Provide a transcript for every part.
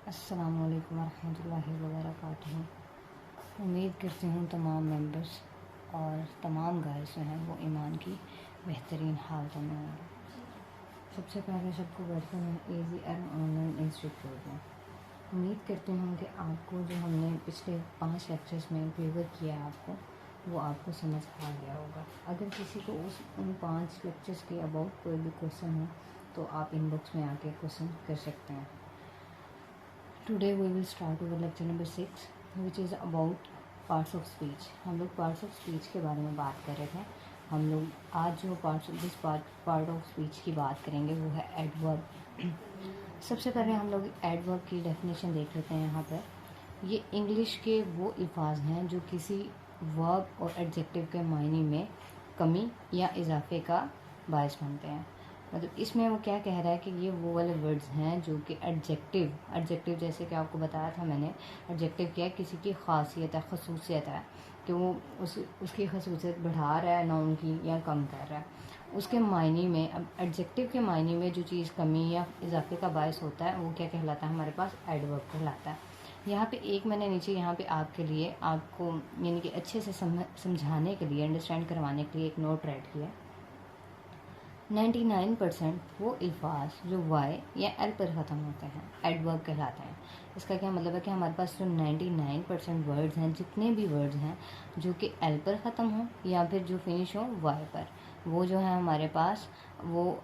अस्सलामुअलैकुम वरहमतुल्लाहि वबरकातुहू। उम्मीद करती हूँ तमाम मेंबर्स और तमाम गाइस जो हैं वो ईमान की बेहतरीन हालतों में होंगे। सबसे पहले सबको वेलकम है एजी एंड ऑनलाइन इंस्टीट्यूट में। उम्मीद करती हूँ कि आपको जो हमने पिछले 5 लेक्चर्स में डिलीवर किया आपको वो आपको समझ आ गया होगा। अगर किसी को उन 5 लेक्चर्स के अबाउट कोई भी क्वेश्चन हो तो आप इनबॉक्स में आके क्वेश्चन कर सकते हैं। Today we will start our lecture number 6 which is about parts of speech। हम लोग parts of speech के बारे में बात कर रहे थे। हम लोग आज जो पार्ट ऑफ स्पीच की बात करेंगे वो है एडवर्ब। सबसे पहले हम लोग एडवर्ब की डेफिनेशन देख लेते हैं। यहाँ पर ये इंग्लिश के वो अल्फाज हैं जो किसी वर्ब और एडजेक्टिव के मायने में कमी या इजाफे का बायस बनते हैं। मतलब इसमें वो क्या कह रहा है कि ये वो वाले वर्ड्स हैं जो कि एडजेक्टिव जैसे कि आपको बताया था मैंने। एडजेक्टिव क्या है, किसी की खासियत है, खसूसियत है कि वो उसकी खसूसियत बढ़ा रहा है नाउन की या कम कर रहा है उसके मायने में। अब एडजेक्टिव के मायने में जो चीज़ कमी या इजाफे का बायस होता है वो क्या कहलाता है, हमारे पास एडवर्ब कहलाता है। यहाँ पे एक मैंने नीचे यहाँ पे आपके लिए आपको यानी कि अच्छे से समझाने के लिए, अंडरस्टैंड करवाने के लिए एक नोट राइट किया। 99% वो अल्फाज जो वाई या एल पर ख़त्म होते हैं एडवर्ब कहलाते हैं। इसका क्या मतलब है कि हमारे पास जो 99% वर्ड्स हैं, जितने भी वर्ड्स हैं जो कि एल पर ख़त्म हो या फिर जो फिनिश हो वाई पर, वो जो है हमारे पास वो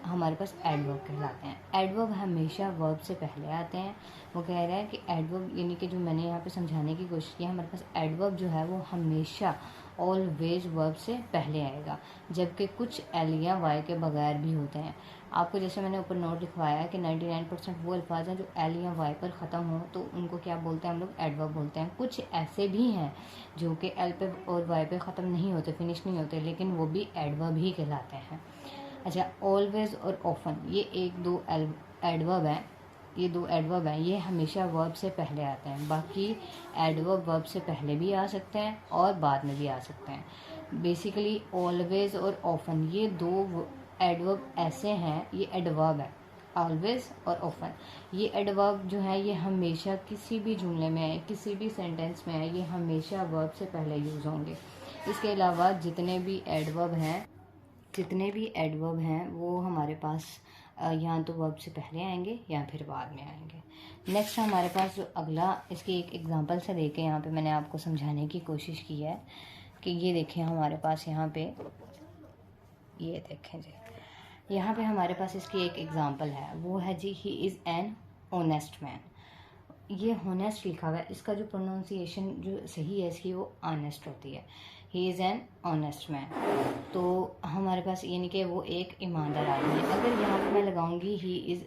हमारे पास एडवर्ब कहलाते हैं। एडवर्ब हमेशा वर्ब से पहले आते हैं। वो कह रहा है कि एडवर्ब यानी कि जो मैंने यहाँ पे समझाने की कोशिश की, हमारे पास एडवर्ब जो है वो हमेशा ऑलवेज वर्ब से पहले आएगा, जबकि कुछ एल या वाई के बगैर भी होते हैं। आपको जैसे मैंने ऊपर नोट लिखवाया है कि 99% वो अल्फाज हैं जो एल या वाई पर ख़त्म हो तो उनको क्या बोलते हैं, हम लोग एडवर्ब बोलते हैं। कुछ ऐसे भी हैं जो कि एल पे और वाई पे ख़त्म नहीं होते, फिनिश नहीं होते, लेकिन वो भी एडवर्ब ही कहलाते हैं। अच्छा, ऑलवेज और ऑफन ये दो एडवर्ब हैं। ये दो एडवर्ब हैं, ये हमेशा वर्ब से पहले आते हैं। बाकी एडवर्ब वर्ब से पहले भी आ सकते हैं और बाद में भी आ सकते हैं। बेसिकली ऑलवेज और ऑफन ये दो एडवर्ब ऐसे हैं, ये एडवर्ब है ऑलवेज और ऑफन। ये एडवर्ब जो है ये हमेशा किसी भी जुमले में है, किसी भी सेंटेंस में है, ये हमेशा वर्ब से पहले यूज़ होंगे। इसके अलावा जितने भी एडवर्ब हैं वो हमारे पास या तो वर्ब से पहले आएंगे या फिर बाद में आएंगे। नेक्स्ट हमारे पास जो अगला, इसकी एक एग्जांपल से लेके यहाँ पे मैंने आपको समझाने की कोशिश की है कि ये देखें हमारे पास यहाँ पे, ये देखें जी, यहाँ पे हमारे पास इसकी एक एग्जांपल है। वो है जी, he is an honest man. ये होनेस्ट लिखा हुआ है, इसका जो प्रोनाउंसिएशन जो सही है इसकी वो ऑनेस्ट होती है। ही इज़ एन ऑनेस्ट मैन, तो हमारे पास यानी कि वो एक ईमानदार आदमी है। अगर यहाँ पे मैं लगाऊंगी he is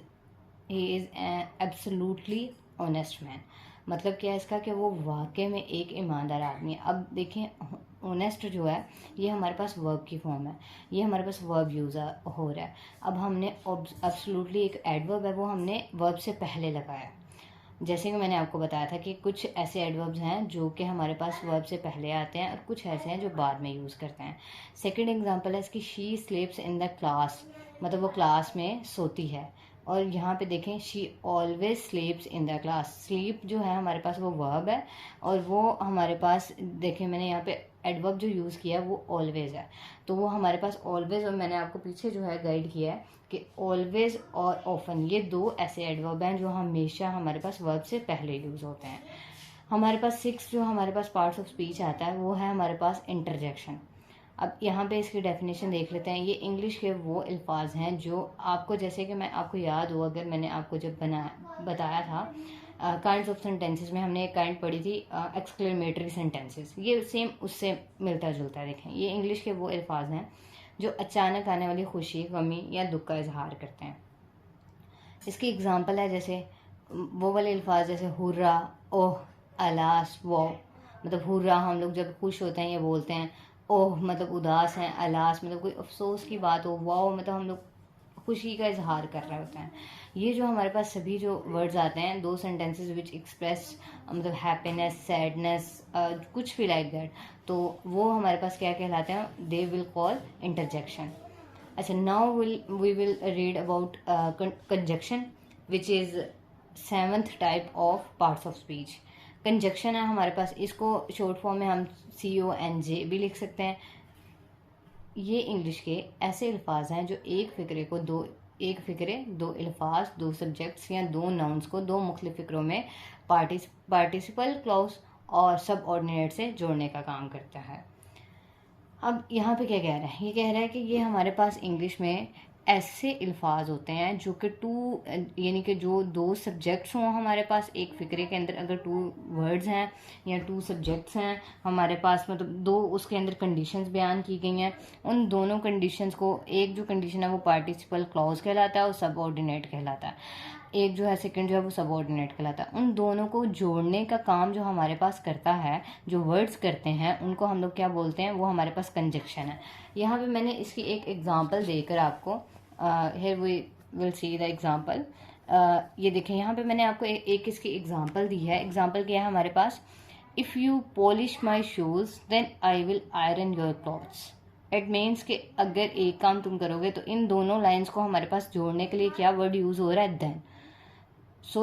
absolutely honest man, मतलब क्या है इसका कि वो वाकई में एक ईमानदार आदमी है। अब देखें ऑनेस्ट जो है ये हमारे पास वर्ब की फॉर्म है, ये हमारे पास वर्ब यूज़ हो रहा है। अब हमने एब्सोल्युटली एक एडवर्ब है वो हमने वर्ब से पहले लगाया। जैसे कि मैंने आपको बताया था कि कुछ ऐसे एडवर्ब्स हैं जो कि हमारे पास वर्ब से पहले आते हैं और कुछ ऐसे हैं जो बाद में यूज़ करते हैं। सेकंड एग्जांपल है इसकी, शी स्लीप्स इन द क्लास, मतलब वो क्लास में सोती है। और यहाँ पे देखें she always स्लीप्स in the class. Sleep जो है हमारे पास वो वर्ब है और वो हमारे पास देखें मैंने यहाँ पे एडवर्ब जो यूज़ किया है वो ऑलवेज है, तो वो हमारे पास ऑलवेज, और मैंने आपको पीछे जो है गाइड किया है कि ऑलवेज और ऑफन ये दो ऐसे एडवर्ब हैं जो हमेशा हमारे पास वर्ब से पहले यूज़ होते हैं। हमारे पास 6 जो हमारे पास पार्ट्स ऑफ स्पीच आता है वो है हमारे पास इंटरजेक्शन। अब यहाँ पे इसकी डेफिनेशन देख लेते हैं। ये इंग्लिश के वो अल्फाज हैं जो आपको, जैसे कि मैं आपको याद हो, अगर मैंने आपको जब बताया था काइंड्स ऑफ सेंटेंसेस में, हमने एक काइंड पढ़ी थी एक्सक्लेमेटरी सेंटेंसेस, ये सेम उससे मिलता जुलता है। देखें ये इंग्लिश के वो अल्फाज हैं जो अचानक आने वाली खुशी, गमी या दुख का इजहार करते हैं। इसकी एग्जांपल है जैसे वो वाले अल्फाज जैसे हुर्रा, ओह, अलास, वो, मतलब हुर्रा हम लोग जब खुश होते हैं ये बोलते हैं, ओह मतलब उदास हैं, अलास मतलब कोई अफसोस की बात हो, वाओ मतलब हम लोग खुशी का इजहार कर रहे होते हैं। ये जो हमारे पास सभी जो वर्ड्स आते हैं, दो सेंटेंसेस विच एक्सप्रेस मतलब हैप्पीनेस, सैडनेस, कुछ भी लाइक दैट, तो वो हमारे पास क्या कहलाते हैं, दे विल कॉल इंटरजेक्शन। अच्छा, now we will read about conjunction which is seventh type of parts of speech. Conjunction है हमारे पास, इसको शॉर्ट फॉर्म में हम CONJ भी लिख सकते हैं। ये इंग्लिश के ऐसे अल्फाज हैं जो एक फ़िक्रे को दो अल्फाज, दो सब्जेक्ट्स या दो नाउन्स को दो मुख्तलिफ फ़िक्रों में पार्टिसिपल क्लॉज और सब ऑर्डिनेट से जोड़ने का काम करता है। अब यहाँ पे क्या कह रहा है, ये कह रहा है कि ये हमारे पास इंग्लिश में ऐसे अल्फाज होते हैं जो कि यानी कि जो दो सब्जेक्ट्स हों हमारे पास एक फ़िक्रे के अंदर, अगर 2 वर्ड्स हैं या 2 सब्जेक्ट्स हैं हमारे पास, मतलब 2 उसके अंदर कंडीशंस बयान की गई हैं, उन दोनों कंडीशंस को, एक जो कंडीशन है वो पार्टिसिपल क्लॉज कहलाता है और सबऑर्डिनेट कहलाता है, एक जो है सेकंड जो है वो सबऑर्डिनेट कहलाता है। उन दोनों को जोड़ने का काम जो हमारे पास करता है, जो वर्ड्स करते हैं, उनको हम लोग क्या बोलते हैं, वो हमारे पास कंजक्शन है। यहाँ पे मैंने इसकी एक एग्जांपल देकर आपको, here we will see the example. ये देखें, यहाँ पे मैंने आपको एक इसकी एग्जांपल दी है। एग्जांपल क्या है हमारे पास, if you polish my shoes then I will iron your clothes. It means कि अगर एक काम तुम करोगे, तो इन दोनों लाइंस को हमारे पास जोड़ने के लिए क्या वर्ड यूज़ हो रहा है, then. So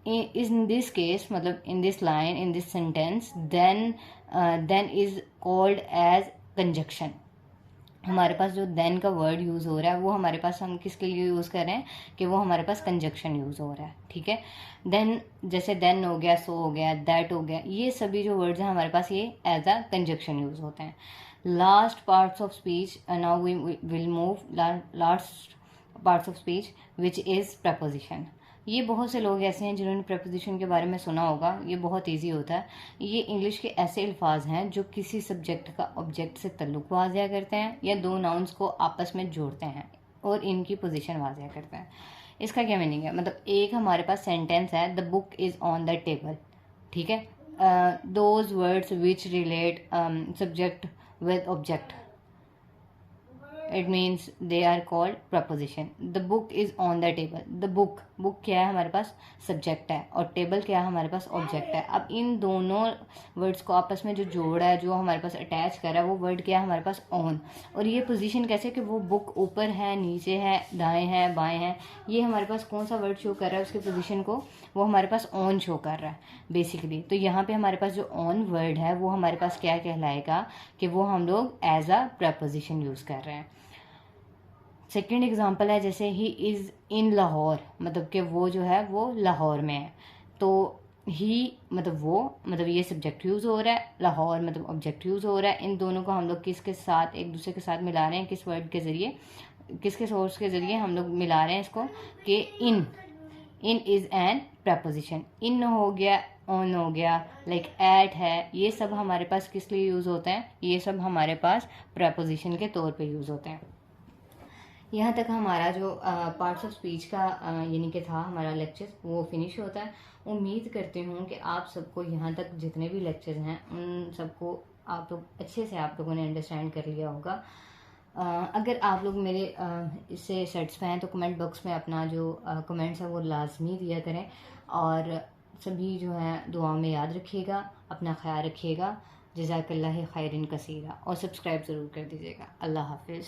in this case, मतलब in this line, in this sentence, then is called as conjunction। हमारे पास जो then का वर्ड यूज़ हो रहा है वो हमारे पास, हम किसके लिए यूज़ कर रहे हैं कि वो हमारे पास कंजक्शन यूज़ हो रहा है, ठीक है। then, जैसे then हो गया, so हो गया, that हो गया, ये सभी जो वर्ड्स हैं हमारे पास ये एज अ कंजक्शन यूज़ होते हैं। Last parts of speech, now we will move last parts of speech which is preposition. ये बहुत से लोग ऐसे हैं जिन्होंने प्रपोजिशन के बारे में सुना होगा, ये बहुत इजी होता है। ये इंग्लिश के ऐसे अल्फाज हैं जो किसी सब्जेक्ट का ऑब्जेक्ट से तल्लुक़ वाज़ह करते हैं या दो नाउन्स को आपस में जोड़ते हैं और इनकी पोजीशन वाज़ह करते हैं। इसका क्या मीनिंग है, मतलब एक हमारे पास सेंटेंस है, the book is on the table, ठीक है। Those words which relate subject with object, it means they are called preposition. The book is on the table, the book क्या है हमारे पास, सब्जेक्ट है, और टेबल क्या है हमारे पास, ऑब्जेक्ट है। अब इन दोनों वर्ड्स को आपस में जो जोड़ा है, जो हमारे पास अटैच कर रहा है, वो वर्ड क्या है हमारे पास, ऑन। और ये पोजीशन कैसे कि वो बुक ऊपर है, नीचे है, दाएं है, बाएं है, ये हमारे पास कौन सा वर्ड शो कर रहा है उसकी पोजीशन को, वो हमारे पास ऑन शो कर रहा है बेसिकली। तो यहाँ पे हमारे पास जो ऑन वर्ड है वो हमारे पास क्या कहलाएगा कि वो हम लोग एज अ प्रपोजिशन यूज़ कर रहे हैं। सेकेंड एग्जाम्पल है, जैसे ही इज़ इन लाहौर, मतलब कि वो जो है वो लाहौर में है, तो ही मतलब वो, मतलब ये सब्जेक्ट यूज़ हो रहा है, लाहौर मतलब ऑब्जेक्ट यूज़ हो रहा है। इन दोनों को हम लोग किसके साथ, एक दूसरे के साथ मिला रहे हैं, किस वर्ड के ज़रिए, किसके सोर्स के ज़रिए हम लोग मिला रहे हैं इसको, कि इन इज़ एन प्रपोजिशन। इन हो गया, ऑन हो गया, लाइक एट है, ये सब हमारे पास किस लिए यूज़ होते हैं, ये सब हमारे पास प्रपोजिशन के तौर पे यूज़ होते हैं। यहाँ तक हमारा जो पार्ट्स ऑफ स्पीच का यानी कि था हमारा लेक्चर, वो फिनिश होता है। उम्मीद करती हूँ कि आप सबको यहाँ तक जितने भी लेक्चर्स हैं उन सबको आप लोग अच्छे से, आप लोगों ने अंडरस्टैंड कर लिया होगा। अगर आप लोग मेरे इससे सेटिस्फाई हैं तो कमेंट बॉक्स में अपना जो कमेंट्स हैं वो लाजमी दिया करें, और सभी जो हैं दुआ में याद रखिएगा, अपना ख्याल रखिएगा। जज़ाकल्लाह खैरन कसीरा, और सब्सक्राइब ज़रूर कर दीजिएगा। अल्लाह हाफिज़।